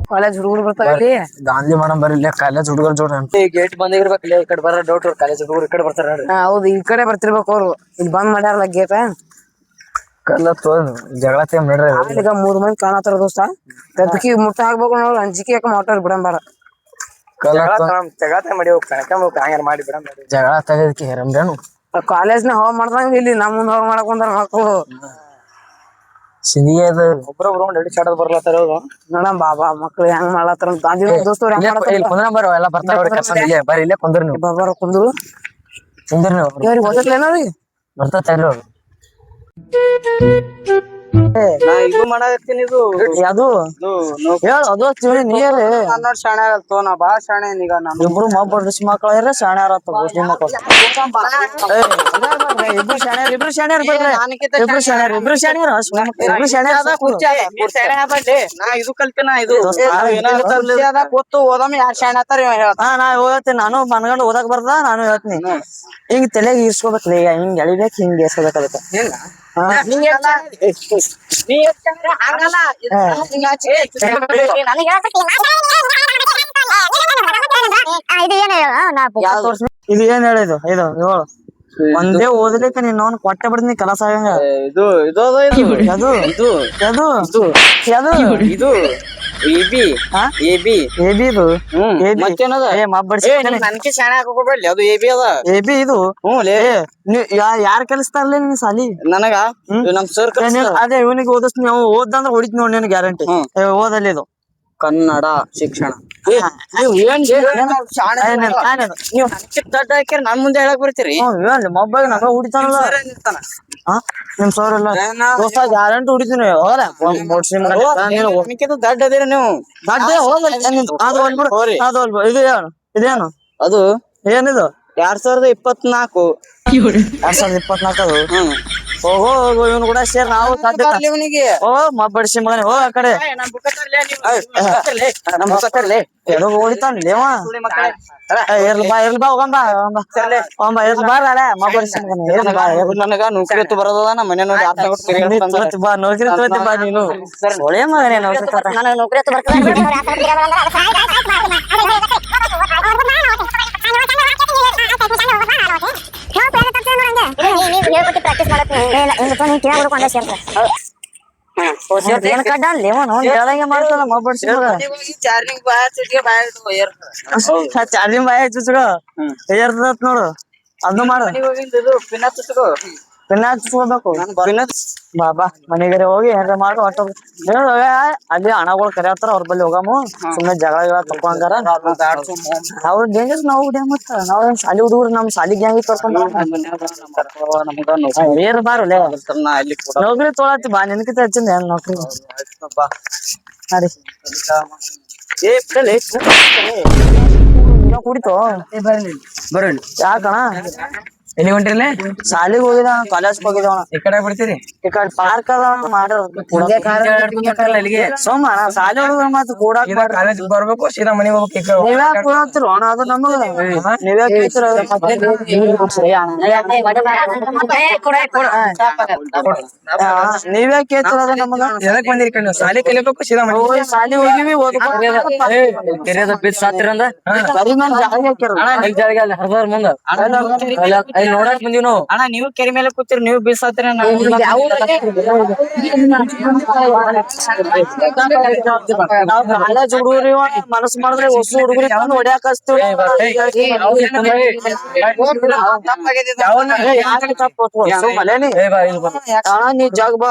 college ಹುಡುಗರು ಬರ್ತಾವ Gandhi madam ಬರ್ಲಿ ಕಾಲೇಜ್ ಹುಡುಗರ ಜೋಡ ಗೇಟ್ ಬಂದ್ ಇರ್ಬೇಕಲ್ಲ ಈ ಕಡೆ ಬರೋ ಡೌಟ್ ಕಾಲೇಜ್ ಹುಡುಗರು ಈ ಕಡೆ ಬರ್ತಾರ ಹೌದು ಈ ಕಡೆ ಬರ್ತಿರ್ಬೇಕು ಅವ್ರು ಇಲ್ಲಿ ಬಂದ್ ಮಾಡ್ಯಾರಲ್ಲ ಗೇಟ್ ಕಲ್ಲ ಜಗಳ ಈಗ 3 ಮಂದಿ ಕಾಣತಾರ ದೋಸ್ತ ತದಕಿ ಮುಟ್ಟ ಹಾಕ್ಬೇಕು ನೋಡ್ ಅಂಜಿಕೆ ಯಾಕ ಮೋಟರ್ ಬಿಡಂಬಾರ ಜಗಳ ಮಾಡಿ ಮಾಡಿ ಬಿಡಂಬ ಜಗಳ ತೆಗದಕ್ಕೆ ಹೇರಂಬ್ರೇನು ಕಾಲೇಜ್ನ ಹೋಗ್ ಮಾಡ್ದಂಗ ಇಲ್ಲಿ ನಮ್ ಮುಂದ್ ಹೋಗ್ ಮಾಡಕ್ ಬಂದಾರ ಮಕ್ಕಳು ಸಿಂಧಿಗೆ ಅದು ಒಬ್ರೊಬ್ರು ರೆಡಿ ಚಾಡೋದ್ ಬರ್ಲತ್ತಾರ ನೋಡಮ್ ಬಾಬಾ ಮಕ್ಳು ಹೆಂಗ್ ಮಾಡ್ಲತ್ತಾರ ದೋಸ್ತವ್ರು ಕುಂದ್ರ ಬರೋ ಎಲ್ಲ ಬರ್ತಾರ ಬರ್ರಿ ಇಲ್ಲೇ ಕುಂದ್ರ ನೀವು ಬಾಬಾರ ಕುಂದ್ರು ಕುಂದ್ರ ನೀವು ಗೊತ್ತೇನರಿ ಬರ್ತಾ ಅವ್ರು ನಾ ಇದು ಮಾಡಾಕತ್ತೀನಿ ಇದು ಅದು ಹೇಳ ಅದು ನೀರ್ ನೋಡಿ ಶಾಣೆ ಆಗಲ್ತು ನಾ ಬಾಳ ಶಾಣೆ ಈಗ ನಾನು ಇಬ್ರು ಮಬ್ಬರ್ಸಿ ಮಕ್ಕಳ ಶಾಣೆ ಆರತ್ತ ಗೋಷ್ಠಿ ಮಕ್ಕಳು ಇಬ್ರು ಶಾಣ್ಯಾರ ಇಬ್ರು ಶಾಣ್ಯಾರ ಇಬ್ರು ಶಾಣ್ಯಾರ ಇಬ್ರು ಶಾಣ್ಯಾರ ಇಬ್ರು ಶಾಣ್ಯಾರ ನಾ ಇದು ಕಲ್ತಿನ ಇದು ಕೂತು ಓದಮ್ಮ ಯಾರು ಶಾಣೆ ಆತಾರ ನಾ ಹೇಳ್ತೀನಿ ನಾನು ಮನ್ಗಂಡ್ ಓದಕ್ ಬರ್ದ ನಾನು ಹೇಳ್ತೀನಿ ಹಿಂಗ್ ತಲೆಗೆ ಇರ್ಸ್ಕೋಬೇಕ್ರಿ ಈಗ ಹಿಂಗ್ ಎಳಿಬೇಕು ಹಿಂಗ್ ಎಸ್ಕೋಬೇಕು ಅದಕ್ಕೆ ಇದು ಏನ್ ಹೇಳಿದು ಇದು ಹೇಳು ಒಂದೇ ಓದಲಿಕ್ಕೆ ನೀನ್ ಅವ್ನು ಕೊಟ್ಟೆ ಬಿಡ್ತೀನಿ ಕೆಲಸ ಆಗಂಗ ಇದು ಇದು ಅದು ಇದು ಅದು ಅದು ಇದು ಎಬಿ ಎಬಿ ಎಬಿ ಇದು ಮತ್ತೇನದ ನನ್ಗೆ ಶಾಣೆ ಹಾಕೋಬೇಡ್ಲಿ ಅದು ಎಬಿ ಅದ ಎಬಿ ಇದು ಯಾರ್ ಕಲಿಸ್ತಾರಲ್ಲ ನಿನ್ ಸಾಲಿ ನನಗ ನಮ್ ಸರ್ ಅದೇ ಇವನಿಗೆ ಓದಿಸ್ತೀನಿ ನಾವು ಓದಂದ್ರೆ ಹೊಡಿತ್ ನೋಡಿ ನಿನ್ ಗ್ಯಾರಂಟಿ ಓದಲ್ಲಿ ಇದು ಕನ್ನಡ ಶಿಕ್ಷಣ ದೊಡ್ಡ ಹಾಕ್ಯಾರ ನನ್ ಮುಂದೆ ಹೇಳಕ್ ಬರ್ತೀರಿ ಮೊಬೈಲ್ ನಂಗ ಹೊಡಿತಾನಲ್ಲ ನಿಮ್ ಸರ್ ಎಲ್ಲ ದೋಸ್ತ ಗ್ಯಾರಂಟಿ ಹೊಡಿತೀನಿ ದಡ್ಡ ಅದೇರ ನೀವು ಇದೇನು ಇದೇನು ಅದು ಏನಿದು 2024 2024 ಅದು ಹೋಗೋ ಹೋಗೋ ಇವನು ಕೂಡ ಸೇರ್ ನಾವು ಇವನಿಗೆ ಓ ಮಬ್ಬಡಿಸಿ ಮಗನೇ ಹೋ ಆ ಕಡೆ ಹೊಡಿತಾನಲೇವ ಇರ್ಲಿ ಬಾ ಹೋಗಂಬ ಇರ್ಲಿ ಬಾರ ಮಬ್ಬಡಿಸಿ ಮಗನೇ ನನಗ ನೌಕರಿ ಎತ್ತು ಬರೋದ ನಮ್ಮ ಮನೆ ನೋಡಿ ಬಾ ನೌಕರಿ ತೋತಿ ಬಾ ನೀನು ಒಳ್ಳೆ ಮಗನೇ ನೌಕರಿ ಪ್ರಾಕ್ಟೀಸ್ ಮಾಡ್ತಾನ ಮಬ್ಬಡಿಸಿ ಚಾರ್ಜಿಂಗ್ ಚಾರ್ಜಿಂಗ್ ಬಾಯ್ ಹಚ್ಚುಚ್ಕೋ ಏರ್ತದ ನೋಡು ಅದನ್ನು ಮಾಡು ಪಿನ್ನ ಹಚ್ಕೋಬೇಕು ಬಾಬಾ ಮನೆಗರೆ ಹೋಗಿ ಏನಾರ ಮಾಡು ಆಟೋ ಅಲ್ಲಿ ಹಣಗಳು ಕರಿಯತ್ತಾರ ಅವ್ರ ಬಲ್ಲಿ ಹೋಗಮ್ಮ ಸುಮ್ಮನೆ ಜಗಳ ತಕೊಂಡಾರ ಅವ್ರ ಡೇಂಜರ್ಸ್ ನಾವು ಮತ್ತ ನಾವ್ ಶಾಲಿ ಹುಡುಗರು ನಮ್ ಶಾಲಿ ಗ್ಯಾಂಗ್ ಕರ್ಕೊಂಡ್ ಏರ್ ಬಾರಲ್ಲ ನೌಕರಿ ತೊಳತಿ ಬಾ ನಿನ್ಕಿತ ಹಚ್ಚಿಂದ ಏನ್ ನೌಕರಿ ಕುಡಿತೋ ಬರಲಿ ಯಾಕಣ ಎಲ್ಲಿ ಹೊಂಟಿರ್ಲೆ ಶಾಲಿಗೆ ಹೋಗಿದ ಕಾಲೇಜ್ ಹೋಗಿದವ ಈ ಕಡೆ ಬರ್ತೀರಿ ಈ ಕಡೆ ಪಾರ್ಕ್ ಅದ ಇಲ್ಲಿಗೆ ಸೋಮ ಶಾಲೆ ಹುಡುಗ ಮತ್ ಕೂಡಾಕ್ ಕಾಲೇಜ್ ಬರ್ಬೇಕು ಸೀದಾ ಮನೆಗೆ ಹೋಗ್ಬೇಕು ನೀವ್ಯಾಕ ಕೂಡಾಕ್ತಿರ ಅಣ್ಣ ಅದು ನಮಗ ನೀವ್ಯಾಕ ನೀವ್ಯಾಕ ಕೇಳ್ತಿರ ಅದು ನಮಗ ಎದಕ್ ಬಂದಿರಿ ಕಣ್ಣು ಶಾಲೆ ಕಲಿಬೇಕು ಸೀದಾ ಮನೆ ಶಾಲೆ ಹೋಗಿವಿ ಕೆರೆಯದ ಬಿತ್ ಸಾತಿರಂದ ಬರೀ ನನ್ ಜಾಗ ಹಾಕ್ಯಾರ ಜಾಗ ಅಲ್ಲಿ ಹರ್ದಾರ ಮುಂದ ನೋಡಕ್ ಬಂದಿವ್ ನಾವು ಅಣ್ಣ ನೀವು ಕೆರೆ ಮೇಲೆ ಕೂತಿರಿ ನೀವು ಬೀಸಾತಿರ ಕಾಲೇಜ್ ಹುಡುಗರಿ ಮನಸ್ ಮಾಡಿದ್ರೆ ಹೊಸ ಹುಡುಗರಿ ಹೊಡ್ಯಾಕ ಹಚ್ತೀವಿ ನೀ ಜಾಗ ಬಾ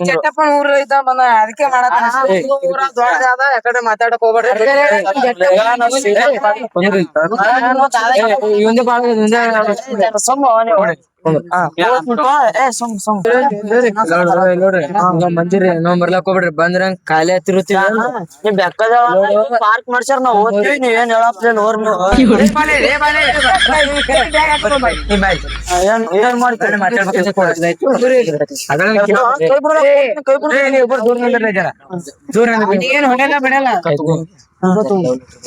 ಚಟ್ಟಪ್ಪನ ಊರ ಇದ್ದ ಬಂದ ಅದಕ್ಕೆ ಮಾಡದ ಯಾಕಡೆ ಮಾತಾಡಕ್ ಹೋಗ್ಬೇಡ್ರಿ ಮಂದಿರಿ ನಾವ್ ಬರ್ಲಾಕ್ ಹೋಗ್ಬಿಡ್ರಿ ಬಂದ್ರಂಗ ಖಾಲಿ ಹತ್ತಿರುತ್ತೀವಿ ಬೆಕ್ಕದ ಪಾರ್ಕ್ ಮಾಡ್ಸ್ಯಾರ ನಾವ್ ಓದ್ತೀವಿ ನೀವೇನ್ ಹೇಳಪ್ಪ ಏನ್ ಮಾಡ್ತೀರಿ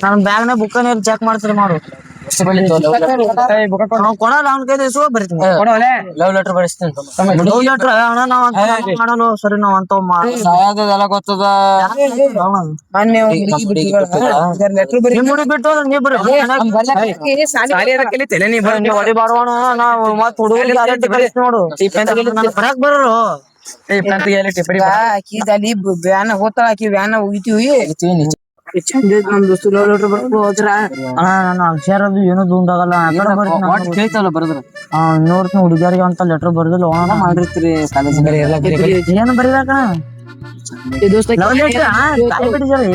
ನನ್ ಬ್ಯಾಗ್ನ ಬುಕ್ ಚೆಕ್ ಮಾಡ್ತೀರಿ ಮಾಡು ನಾವ್ ಕೊಡಲ್ಲ ಅವ್ನ ಕೈಲಿ ಇಸ್ಕೊ ಬರ್ತೀನಿ ಲವ್ ಲೆಟರ್ ಬರೆಸ್ತೀನಿ ಲವ್ ಲೆಟ್ರ್ ಅಣ್ಣ ನಾವ್ ಅಂತ ಮಾಡಲ್ಲ ಸರಿ ನಾವ್ ಅಂತ ಸಾಯದೆಲ್ಲ ಗೊತ್ತದ ನಿಮ್ ಹುಡುಗಿ ಬಿಟ್ಟು ಹೋದ್ರೆ ನೀವ್ ಬರ್ರಿ ನೀವ್ ಹೊಡಿಬಾರ್ವಣ ನಾವು ಮತ್ ಹುಡುಗರಿಗೆ ಗ್ಯಾರಂಟಿ ಕಳಿಸ್ತೀವಿ ನೋಡು ನನಗ್ ಬರಾಕ್ ಬರೋರು ಆಕಿ ವ್ಯಾನ್ ಹೋಗ್ತಾಳ ಆಕಿ ವ್ಯಾನ್ ಹೋಗಿತೀವಿ ಚಂದ ನಮ್ ದೋಸ್ತು ಲವ್ ಲೆಟರ್ ಬರ್ಕೊಂಡು ಹೋದ್ರ ಅಣ್ಣ ನಾನು ಅಕ್ಷರದು ಏನೋ ದುಂಡಾಗಲ್ಲ ಆ ಕಡೆ ಬರ್ತೀನಿ ಕೇಳ್ತಾವಲ್ಲ ಬರದ್ರ ನೋಡ್ತೀನಿ ಹುಡುಗಿಯರಿಗೆ ಅಂತ ಲೆಟರ್ ಬರ್ದಿಲ್ಲ ಹೋಗೋಣ ಮಾಡಿರ್ತೀರಿ ಏನ್ ಬರೀಬೇಕಣ ದೋಸ್ತ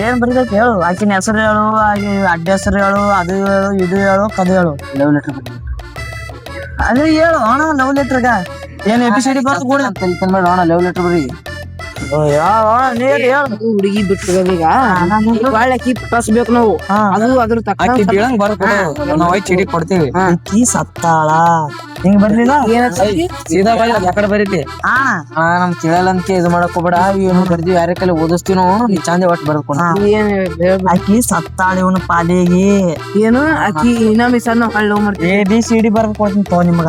ಏನ್ ಬರೀಬೇಕು ಹೇಳು ಆಕಿನ ಹೆಸರು ಹೇಳು ಆಕಿ ಅಡ್ಡ ಹೆಸರು ಹೇಳು ಅದು ಹೇಳು ಇದು ಹೇಳು ಕದು ಹೇಳು ಲವ್ ಲೆಟರ್ ಅದು ಹೇಳು ಅಣ್ಣ ಲವ್ ಲೆಟರ್ಗ ಏನ್ ಎಪಿಸಿಡಿ ಬರ್ತು ಕೂಡ ಅಣ್ಣ ಲವ್ ಲೆಟರ್ ಬರೀ ಹುಡುಗಿ ಬಿಟ್ಟು ಈಗ ಆಕಿ ಕಳ್ಸ್ಬೇಕು ನಾವು ಅದು ಅದ್ರ ಆಕಿ ಬೀಳಂಗ್ ಬರ್ಕೊಡು ನಾವ್ ಚಿಡಿ ಕೊಡ್ತೀವಿ ಆಕಿ ಸತ್ತಾಳ ಹಿಂಗ್ ಬರ್ಲಿಲ್ಲ ಸೀದಾ ಯಾಕಡೆ ಬರೀತಿ ನಮ್ ತಿಳಿಯಲ್ಲಂತ ಇದು ಮಾಡಕ್ ಹೋಗ್ಬೇಡ ಏನು ಬರ್ದಿವಿ ಯಾರ ಕೈಲಿ ಓದಿಸ್ತೀವಿ ನಾವು ನೀ ಚಂದ ಒಟ್ಟು ಬರ್ಕೊಂಡು ಆಕಿ ಸತ್ತಾಳ ಇವನು ಪಾಲಿಗೆ ಏನು ಆಕಿ ಇನ್ನೊಮ್ಮೆ ಸಣ್ಣ ಹಳ್ಳಿ ಮಾಡ್ತೀವಿ ABCD ಬರ್ದ್ ಕೊಡ್ತೀನಿ ತಗೋ ನಿಮ್ಗ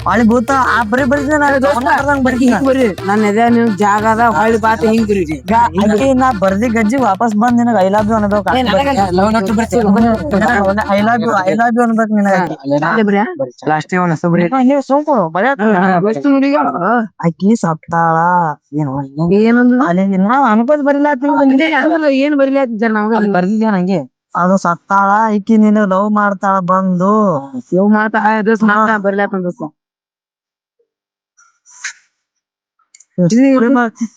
ಹೊಳಿ ಭೂತ ಆ ಬರೀ ಬರ್ರಿ ನನ್ನ ಎದೆ ನೀವು ಜಾಗ ಅದ ಹೊಳ್ಳಿ ಬಾತ ಹಿಂಗ್ ಬರೀ ಆಕಿ ನಾ ಬರ್ದಿ ಗಜ್ಜಿ ವಾಪಸ್ ಬಂದ್ ನಿನಗ ಐ ಲವ್ ಯು ಅನ್ಬೇಕು ಐ ಲವ್ ಯು ಅನ್ಬೇಕು ನಿನಗ ಲಾಸ್ಟ್ ಒಂದ್ ಹೆಸರು ಬರೀ ನೀವು ಸೋಂಕು ಆಕಿ ಸತ್ತಾಳ ಏನಂದ್ರು ಅಲ್ಲಿ ನಾವ್ ಅನ್ಕೋದ್ ಬರಿಲ್ಲ ಏನ್ ಬರೀಲಿ ನಮ್ಗ ಬರ್ದಿದ್ಯಾ ನಂಗೆ ಅದು ಸತ್ತಾಳ ಈಕಿ ನೀನು ಲವ್ ಮಾಡ್ತಾಳ ಬಂದು ಇವ್ ಮಾತಾ ಬರ್ಲಾತ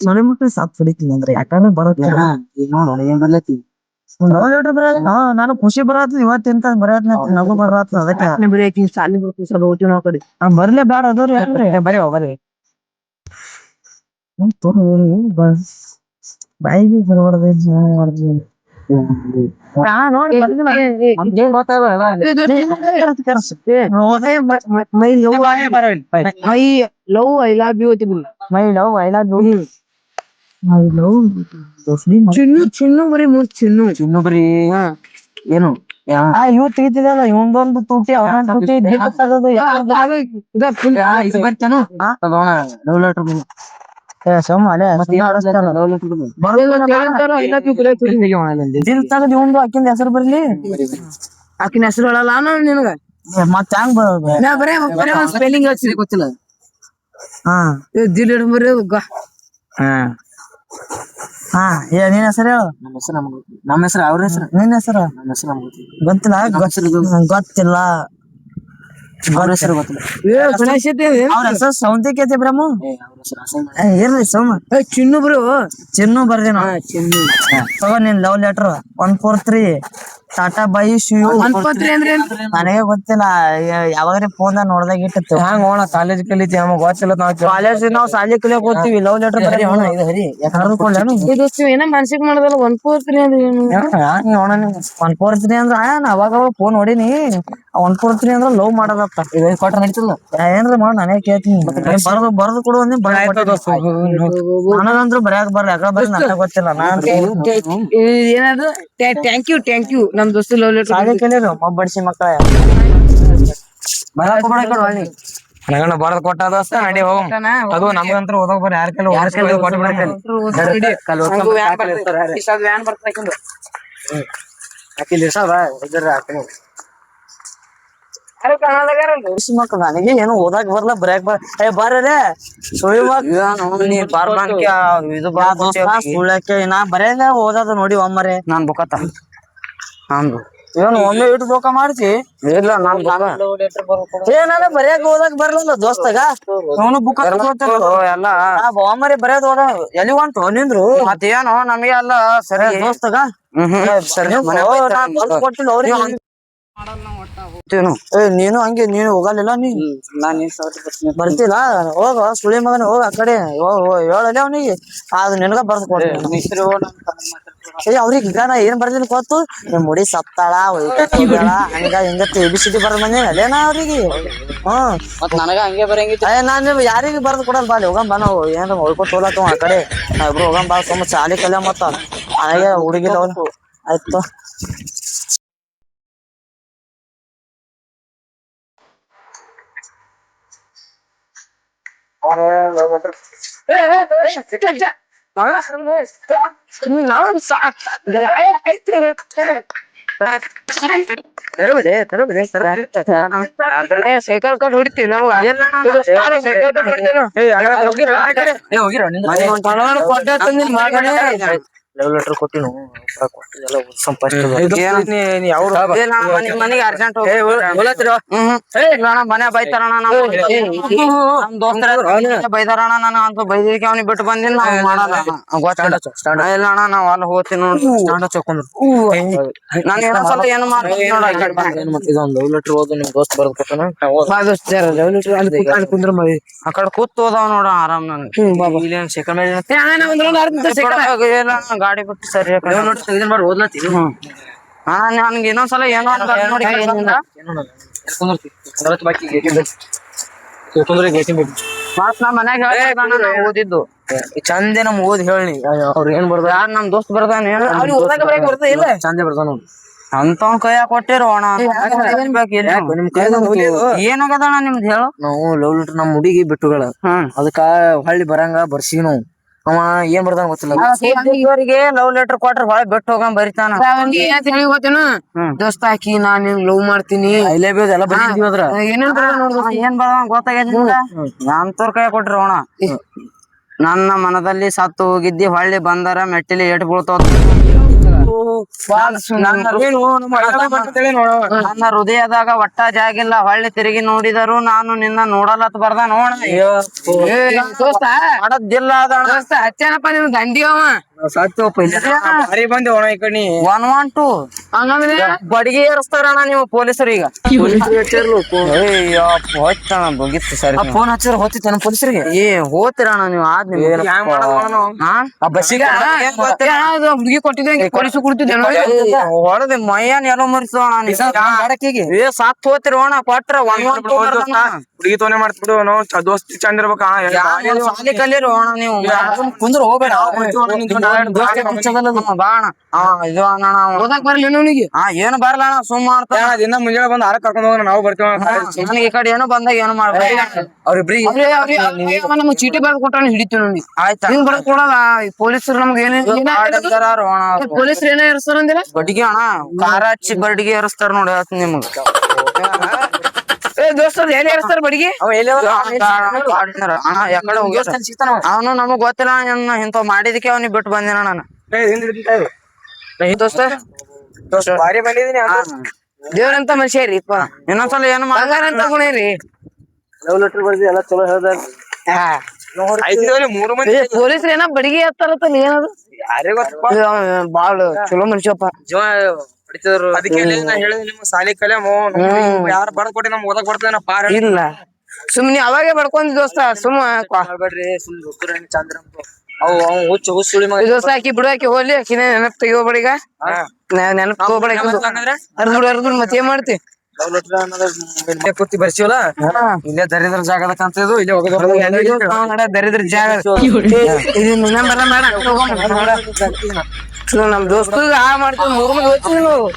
ಸೊಳೆ ಮುಟ್ಟ ಸತ್ ಹೊಡಿತೀನಿ ಅಂದ್ರೆ ಯಾಕಂದ್ರೆ ಬರೋದು ಈಗ ನೋಡೋಣ ಏನ್ ಬರ್ಲತಿ ಲವ್ ಲೆಟರ್ ಬರ ನಾನು ಖುಷಿ ಬರತ್ ಇವತ್ತಿಂತ ಬರತ್ ನಗು ಬರತ್ ಅದಕ್ಕೆ ಬರೀ ಸಾಲಿ ಬರ್ತೀವಿ ಹೋಗ್ತೀವಿ ನಾವು ಕಡೆ ಬರ್ಲೇ ಬ್ಯಾಡ ಅದವ್ರಿ ಏನ್ರಿ ಬರ್ರಿ ಬಸ್ ಬಾಯಿಗೆ ಬರಬಾರ್ದು my love I love you my love I love you ಚಿನ್ನು ಬರೀ ಚಿನ್ನು ಚಿನ್ನು ಬರೀ ಏನು ಇವ್ ತೆಗಿತಿದಲ್ಲ ಇವಂದೊಂದು ತೂಟಿ ಅವನೊಂದು ತೂಟಿ ಬರ್ತಾನು ಲವ್ ಲೆಟರ್ ದಿಲ್ ತಗದ್ ಇವಂದು ಆಕಿಂದ ಹೆಸರು ಬರ್ಲಿ ಆಕಿನ ಹೆಸರು ಹೇಳಲ್ಲ ನಿನಗ ಮತ್ ಹೆಂಗ್ ಬರೋದು ನಾ ಬರೇ ಸ್ಪೆಲ್ಲಿಂಗ್ ಹಚ್ಚಿರಿ ಗೊತ್ತಿಲ್ಲ ದಿಲ್ ಬರೀ ನಿನ್ ಹೆಸರು ಹೇಳು ನಮ್ಮ ಹೆಸರು ಅವ್ರ ಹೆಸರು ನಿನ್ ಹೆಸರು ನಮ್ಮ ಹೆಸರು ಗೊತ್ತಿಲ್ಲ ಗೊತ್ತಿಲ್ಲ ಅವ್ರ ಹೆಸರು ಗೊತ್ತಿಲ್ಲ ಗಣೇಶ ಅವ್ರ ಹೆಸರು ಸೌಂತಿಕೈತಿ ಬ್ರಹ್ಮ ಇರ್ಲಿ ಸೋಮ ಚಿನ್ನು ಬ್ರೋ ಚಿನ್ನು ಬರ್ದಿನ ಚಿನ್ನು ತಗೋ ನಿನ್ love letter 143 tata bye Shiv ಅಂದ್ರೆ ನನಗೆ ಗೊತ್ತಿಲ್ಲ ಯಾವಾಗ್ರಿ ಫೋನ್ ನೋಡ್ದಾಗ ಇಟ್ಟಿತ್ತು ಹಂಗ ಹೋಣ ಕಾಲೇಜ್ ಕಲಿತಿ ನಮಗ್ ಗೊತ್ತಿಲ್ಲ ಕಾಲೇಜ್ ನಾವ್ ಶಾಲೆ ಕಲಿಯಕ್ ಹೋಗ್ತೀವಿ ಲವ್ ಲೆಟರ್ ಬರೀ ಏನ ಮನ್ಸಿಗೆ ಮಾಡೋದಲ್ಲ 143 ಅಂದ್ರೆ ಏನು 143 ಅಂದ್ರ ಅವಾಗ ಫೋನ್ ನೋಡಿನಿ 143 ಅಂದ್ರ ಲವ್ ಮಾಡೋದತ್ತ ಕೊಟ್ರ ನಡೀತಿಲ್ಲ ಏನ್ರ ಮಾಡ ನಾನೇ ಕೇಳ್ತೀನಿ ಬರದು ಕೊಡು ನನಗಂದ್ರು ಬರ್ಯಾಕ ಬರ್ಲ ಯಾಕ ಬರ್ರಿ ನನಗ ಗೊತ್ತಿಲ್ಲ ನಾನ್ ಏನದು ಥ್ಯಾಂಕ್ ಯು ನಮ್ ದೋಸ್ತ ಲವ್ ಲೆಟರ್ ಶಾಲೆ ಕಲಿಯೋದು ಬಡ್ಸಿ ಮಕ್ಕಳ ನನಗಣ್ಣ ಬರದ್ ಕೊಟ್ಟ ದೋಸ್ತ ನಡಿ ಹೋಗ್ ಅದು ನಮ್ಗಂತ್ರ ಓದೋಕ್ ಬರ ಯಾರ ಕೈಲಿ ಮಕ್ಳು ನನಗೆ ಏನು ಓದಾಕ್ ಬರ್ಲ ಬರ್ಯಾಕ್ ಬರ್ರೆ ಸುಳಿ ಸುಳ್ಳಕ್ಕೆ ನಾ ಬರೇದ ಓದೋದು ನೋಡಿ ಒಮ್ಮರೆ ನಾನ್ ಬುಕ್ಕತ್ತ ನಂದು ಏನು ಒಮ್ಮೆ ಇಟ್ಟು ದೋಖ ಮಾಡ್ತಿ ಇಲ್ಲ ನಾನ್ ಏನಾರ ಬರ್ಯಾಕ ಓದಾಕ್ ಬರ್ಲಲ್ಲ ದೋಸ್ತಗ ಅವನು ಬುಕ್ ಎಲ್ಲ ಒಮ್ಮರೆ ಬರೇದ್ ಓದ ಎಲ್ಲಿ ಹೊಂಟು ನಿಂದ್ರು ಮತ್ತೇನು ನಮಗೆ ಅಲ್ಲ ಸರಿ ದೋಸ್ತಗ ಕೊಟ್ಟಿಲ್ಲ ಅವ್ರಿಗೆ ನೀನು ಹಂಗೆ ನೀನು ಹೋಗಲಿಲ್ಲ ನೀ ಬರ್ತಿಲ್ಲ ಹೋಗ ಸುಳಿ ಮಗನ ಹೋಗ ಆ ಕಡೆ ಹೇಳಲ್ಲ ಅವನಿಗೆ ಅದು ನಿನಗ ಬರ್ದು ಕೊಡ್ತೀನಿ ಅವ್ರಿಗೆ ಈಗ ನಾ ಏನ್ ಬರ್ದಿನ ಗೊತ್ತು ನಿಮ್ ಮುಡಿ ಸತ್ತಾಳ ಹಂಗ ಹಿಂಗತ್ತ ABCD ಬರ್ದ್ ಬಂದೇನಿ ಅಲ್ಲೇನ ಅವ್ರಿಗೆ ನನಗ ಹಂಗೆ ಬರಂಗಿತ್ತು ನಾನು ಯಾರಿಗೆ ಬರ್ದು ಕೊಡಲ್ ಬಾಲಿ ಹೋಗಂಬ ನಾವು ಏನ್ ಹೊಳ್ಕೊತ ಹೋಗ್ಲತ್ತವ ಆ ಕಡೆ ಇಬ್ರು ಹೋಗಂಬ ಸುಮ್ಮ ಶಾಲಿ ಕಲಿಯ ಮತ್ತ ಹಾಗೆ ಹುಡುಗಿಲ್ಲ ಆಯ್ತು ಸೈಕಲ್ ಕಟ್ ಹೊಡಿತೀವಿ ನಮ್ಗ ಲವ್ ಲೆಟರ್ ಕೊಟ್ಟಿನು ಕೊಟ್ಟಿದ್ದೆಲ್ಲ ಮನೆಗೆ ಅರ್ಜೆಂಟ್ ಮನೆ ಬೈತಾರಣ ನಮ್ ದೋಸ್ತರ ಬೈದಾರಣ ನಾನು ಅಂತ ಬೈದಿಕ್ಕೆ ಅವ್ನಿಗೆ ಬಿಟ್ಟು ಬಂದಿಲ್ಲ ನಾವು ಮಾಡಲ್ಲ ಗೊತ್ತಿಲ್ಲ ಇಲ್ಲ ಅಣ್ಣ ನಾವ್ ಅಲ್ಲಿ ಹೋಗ್ತೀನಿ ನೋಡಿ ನಾನು ಇನ್ನೊಂದ್ಸಲ ಏನು ಮಾಡ್ತೀನಿ ನೋಡ ಇದೊಂದು ಲವ್ ಲೆಟರ್ ಓದು ನಿಮ್ ದೋಸ್ತ್ ಬರ್ದ್ ಕೊಟ್ಟನ ಕುಂದ್ರ ಆ ಕಡೆ ಕೂತ್ ಹೋದವ್ ನೋಡ ಆರಾಮ್ ನಾನು ಇಲ್ಲೇನ್ ಸೆಕೆಂಡ್ ಮೇಲೆ ಗಾಡಿ ಬಿಟ್ಟು ಸರಿ ಮಾಡಿ ಓದ್ಲತ್ತಿ ನನ್ಗೆ ಇನ್ನೊಂದ್ಸಲ ಏನೋ ನೋಡಿ ಮತ್ ನಮ್ ಮನ್ಯಾಗ ಓದಿದ್ದು ಚಂದೆ ನಮ್ ಓದ್ ಹೇಳಿ ಅವ್ರ ಏನ್ ಬರ್ದ ಯಾರ್ ನಮ್ ದೋಸ್ತ್ ಬರ್ದಾನ ಚಂದೆ ಬರ್ದ ನೋಡಿ ಅಂತವ್ ಕೈಯಾಗ ಕೊಟ್ಟಿರೋ ಅಣ್ಣ ನಿಮ್ ಕೈ ಏನಾಗದಣ್ಣ ನಿಮ್ದು ಹೇಳು ನಾವು ಲವ್ ಲೆಟರ್ ನಮ್ ಹುಡುಗಿ ಬಿಟ್ಟುಗಳ ಅದಕ್ಕ ಹಳ್ಳಿ ಬರಂಗ ಬರ್ಸಿವಿ ನಾವು ಅವ ಏನ್ ಬರ್ದಾನ ಗೊತ್ತಿಲ್ಲ ಇವರಿಗೆ ಲವ್ ಲೆಟರ್ ಕೊಟ್ರ ಹೊಳೆ ಬಿಟ್ಟು ಹೋಗಂಗ್ ಬರಿತಾನ ಗೊತ್ತೇನು ದೋಸ್ತ ಹಾಕಿ ನಾನ್ ನಿನ್ ಲವ್ ಮಾಡ್ತೀನಿ ಐ ಲವ್ ಯು ಎಲ್ಲ ಬರ್ದಿದ್ವಿ ಅದ್ರ ಏನ್ ಬರ ಗೊತ್ತಾಗೈತಿ ಅಂತವ್ರ ಕೈ ಕೊಟ್ರಿ ಅಣ್ಣ ನನ್ನ ಮನದಲ್ಲಿ ಸತ್ತು ಹೋಗಿದ್ದಿ ಹೊಳ್ಳಿ ಬಂದರ ಮೆಟ್ಟಿಲಿ ಏಟ್ ಬೀಳ್ತಾವ ನನ್ನ ಹೃದಯದಾಗ ಒಟ್ಟ ಜಾಗಿಲ್ಲ ಹೊಳ್ಳಿ ತಿರುಗಿ ನೋಡಿದರು ನಾನು ನಿನ್ನ ನೋಡಲತ್ ಬರ್ದ ನೋಡ ಮಾಡದಿಲ್ಲ ಹಚ್ಚನಪ್ಪ ನಿಮ್ ದಂಡಿ ಅವ ಒನ್ ಒನ್ ಟು ಬಡಿಗೆ ಏರಿಸ್ತಾರಣ್ಣ ನೀವು ಪೊಲೀಸರು ಈಗ ಹೋಗಿತ್ತು ಸರಿ ಫೋನ್ ಹಚ್ಚಿದ್ರ ಹೋಗ್ತಿತ್ತೇನ ಪೊಲೀಸರಿಗೆ ಹೋಗ್ತಿರಣ್ಣ ನೀವು ಬಸ್ಸಿಗೆ ಹುಡುಗಿ ಕೊಟ್ಟಿದ್ದೆ ಪೊಲೀಸ್ ಕೊಡ್ತಿದ್ದೆ ಹೊಡೆದ ಮೈಯನ್ ಎಲ್ಲೋ ಮರಿಸೋಣ ಸಾತ್ ಹೋತಿರ ಅಣ್ಣ ಕೊಟ್ರ ಹುಡುಗಿ ತೋನೆ ಮಾಡ್ತಿಬಿಡು ನಾವು ದೋಸ್ತಿ ಚಂದ ಇರ್ಬೇಕ ಸಾಲಿ ಕಲೀರು ಅಣ್ಣ ನೀವು ಕುಂದ್ರ ಹೋಗ್ಬೇಡ ಬಾಣ ಇದು ಅಣ್ಣ ಓದಕ್ ಬರ್ಲಿ ಅವನಿಗೆ ಏನು ಬರ್ಲ ಅಣ್ಣ ಸುಮ್ ಮಾಡ್ತಾನ ದಿನ ಮುಂಜಾನೆ ಬಂದ್ ಆರ ಕರ್ಕೊಂಡ್ ಹೋಗೋಣ ನಾವು ಬರ್ತೀವಿ ನನಗೆ ಈ ಕಡೆ ಏನು ಬಂದಾಗ ಏನು ಮಾಡ್ಬೇಕು ನಮ್ಗೆ ಚೀಟಿ ಬರ್ದು ಕೊಟ್ಟ ಹಿಡಿತೀವಿ ನೋಡಿ ಆಯ್ತಾ ಹಿಂಗ್ ಬರ್ದ್ ಕೊಡಲ್ಲ ಪೊಲೀಸರು ನಮ್ಗೆ ಪೊಲೀಸರು ಏನೇ ಇರ್ತಾರ ಅಂದಿಲ್ಲ ಬಡ್ಡಿಗೆ ಅಣ್ಣ ಕಾರ ಹಚ್ಚಿ ಬಡ್ಡಿಗೆ ಏರಿಸ್ತಾರ ನೋಡಿ ನಿಮ್ಗ ದೋಸ್ತರು ಎಲ್ಲಿ ಏರಿಸ್ತಾರ ಬಡ್ಡಿಗೆ ಯಾಕಡೆ ಅವನು ನಮಗ್ ಗೊತ್ತಿಲ್ಲ ಇಂಥವ್ ಮಾಡಿದಕ್ಕೆ ಅವ್ನಿಗೆ ಬಿಟ್ಟು ಬಂದಿನ ನಾನು ದೋಸ್ತ ಬಾರಿ ಬಂದಿದೀನಿ ದೇವ್ರಂತ ಮನುಷ್ಯ ರೀ ಇನ್ನೊಂದ್ಸಲ ಏನು ಮಾಡಂತ ಗುಣ ರೀ ಲವ್ ಲೆಟರ್ ಬರ್ದಿ ಎಲ್ಲ ಚಲೋ ಹೇಳ್ದ ಮೂರು ಮಂದಿ ಪೊಲೀಸ್ರು ಏನ ಬಡಿಗೆ ಹತ್ತಾರತ್ತಲ್ಲ ಏನದು ಯಾರೇ ಗೊತ್ತಪ್ಪ ಬಾಳ ಚಲೋ ಮನುಷ್ಯಪ್ಪ ಅದಕ್ಕೆ ಹೇಳಿದ್ ನಿಮ್ ಸಾಲಿ ಕಲಿಯಮೋ ಯಾರು ಬಡದ್ ಕೊಟ್ಟಿ ನಮ್ ಓದಕ್ ಬರ್ತೇನ ಪಾರ ಇಲ್ಲ ಸುಮ್ನೆ ಅವಾಗೆ ಬಡ್ಕೊಂಡಿ ದೋಸ್ತ ಬೇಡ್ರಿ ಸುಮ್ ಚಂದ್ರ ಅವು ಹುಚ್ಚು ಹುಚ್ಚುಳಿ ಮಗ ದೋಸ್ತ ಹಾಕಿ ಬಿಡಾಕಿ ಹೋಗ್ಲಿ ಆಕಿನ ನೆನಪ್ ತೆಗಿಯೋಬೇಡ ಈಗ ನೆನಪ್ ತಗೋಬೇಡ ಅರ್ದ್ಬಿಡು ಮತ್ತೆ ಏನ್ ಮಾಡ್ತಿ ಕೂತಿ ಬರ್ಸಿವಲ್ಲ ಇಲ್ಲೇ ದರಿದ್ರ ಜಾಗದ ಕಾಣ್ತಿದ್ದು ಇಲ್ಲೇ ಹೋಗೋದು ದರಿದ್ರ ಜಾಗ ಇದು ನಂಬರ್ ನಮ್ ದೋಸ್ತ ಮಾಡ್ತೀವಿ 3 ಮಂದಿ ಹೋಗ್ತೀವಿ ನಾವು